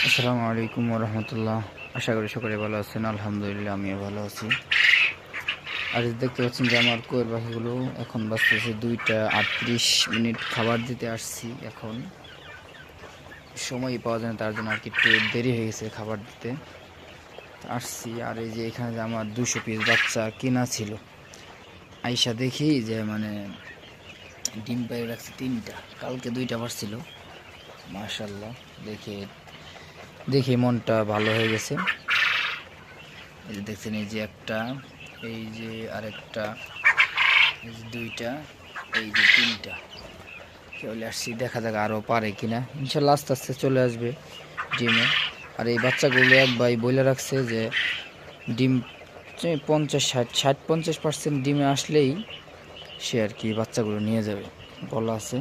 আসসালামু আলাইকুম রহমতুল্লাহ। আশা করি সকলে ভালো আছেন। আলহামদুলিল্লাহ আমিও ভালো আছি। আর দেখতে পাচ্ছেন যে আমার কোয়েল পাখিগুলো এখন বাজতেছে 2টা 38 মিনিট। খাবার দিতে আসছি, এখন সময় পাওয়া যায় না, তার জন্য আর কি একটু দেরি হয়ে গেছে খাবার দিতে আসছি। আর এই যে এখানে যে আমার 200 পিস বাচ্চা কেনা ছিল, আইসা দেখি যে মানে ডিম পেড়ে রাখছে 3টা, কালকে 2টা পারছিল। মাশাল্লাহ, দেখে দেখে মনটা ভালো হয়ে গেছে। এই যে দেখছেন, এই যে একটা, এই যে আরেকটা, এই যে 2টা, এই যে 3টা চলে আসছি। দেখা যাক আরও পারে কিনা, ইনশাল্লাহ আস্তে আস্তে চলে আসবে ডিমে। আর এই বাচ্চাগুলো এক ভাই বলে রাখছে যে ডিম 50-60-50% ডিমে আসলেই সে আর কি বাচ্চাগুলো নিয়ে যাবে বলা আছে।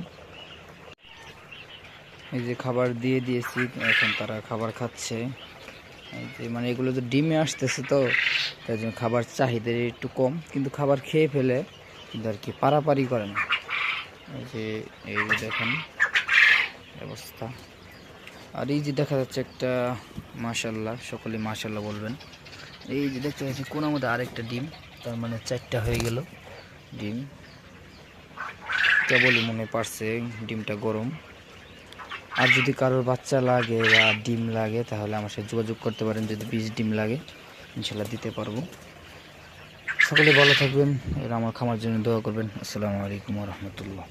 এই যে খাবার দিয়ে দিয়েছি, এখন তারা খাবার খাচ্ছে। এই যে মানে এগুলো তো ডিমে আসতেছে, তো তাই জন্য খাবার চাহিদা একটু কম, কিন্তু খাবার খেয়ে ফেলে কিন্তু আর কি পারাপারি করে না। এই যে দেখেন অবস্থা। আর এই যে দেখা যাচ্ছে একটা, মাশাল্লাহ, সকলে মাশাল্লাহ বলবেন। এই যে দেখতে পাচ্ছি কোনার মধ্যে আরেকটা ডিম, তার মানে 4টা হয়ে গেল ডিম। কেবলই মনে পারছে ডিমটা গরম। আর যদি কারোর বাচ্চা লাগে বা ডিম লাগে তাহলে আমার সাথে যোগাযোগ করতে পারেন। যদি 20 ডিম লাগে ইনশাল্লাহ দিতে পারবো। সকলে ভালো থাকবেন, এর আমার খামার জন্য দোয়া করবেন। আসসালামু আলাইকুম রহমতুল্লাহ।